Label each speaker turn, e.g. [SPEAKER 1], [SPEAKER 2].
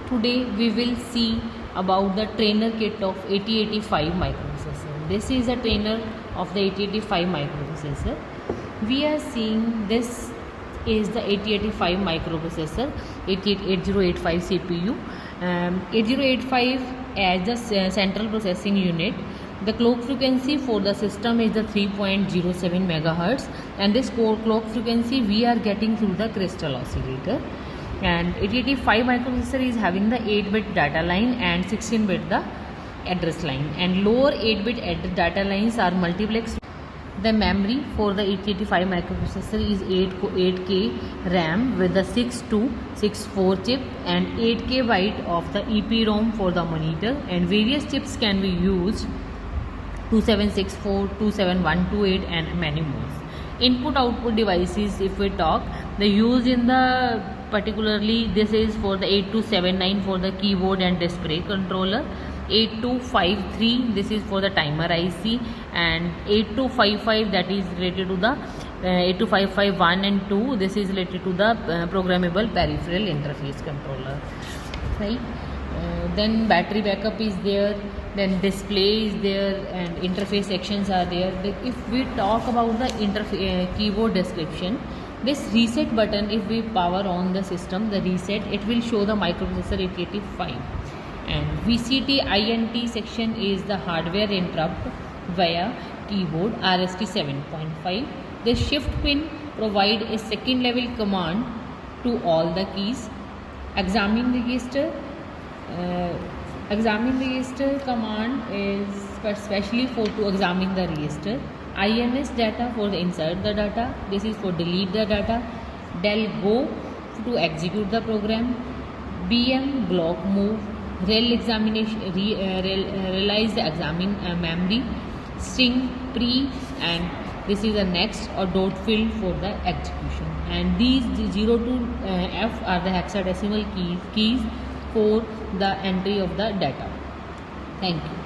[SPEAKER 1] Today we will see about the trainer kit of 8085 microprocessor. This is a trainer of the 8085 microprocessor. We are seeing this is the 8085 microprocessor 8085 CPU. 8085 as the central processing unit. The clock frequency for the system is the 3.07 megahertz, and this clock frequency we are getting through the crystal oscillator. And 8085 microprocessor is having the 8-bit data line and 16-bit the address line, and lower 8-bit data lines are multiplexed. The memory for the 8085 microprocessor is 8K RAM with the 6264 chip and 8K byte of the EPROM for the monitor, and various chips can be used 2764, 27128 and many more. Input output devices, if we talk, the used in the particularly this is for the 8279 for the keyboard and display controller, 8253 this is for the timer IC, and 8255 that is related to the 82551 and 2 this is related to the programmable peripheral interface controller, right? Then battery backup is there, then display is there, and interface sections are there. If we talk about the keyboard description, this reset button, if we power on the system, the reset, it will show the microprocessor 8085. And VCT INT section is the hardware interrupt via keyboard RST 7.5. The shift pin provide a second level command to all the keys. Examine register command is specially for to examine the register. INS data for the insert the data. This is for delete the data. Del go to execute the program. BM block move. Rel examination realize the examine memory. String pre, and this is the next or dot field for the execution. And these 0 to F are the hexadecimal keys for the entry of the data. Thank you.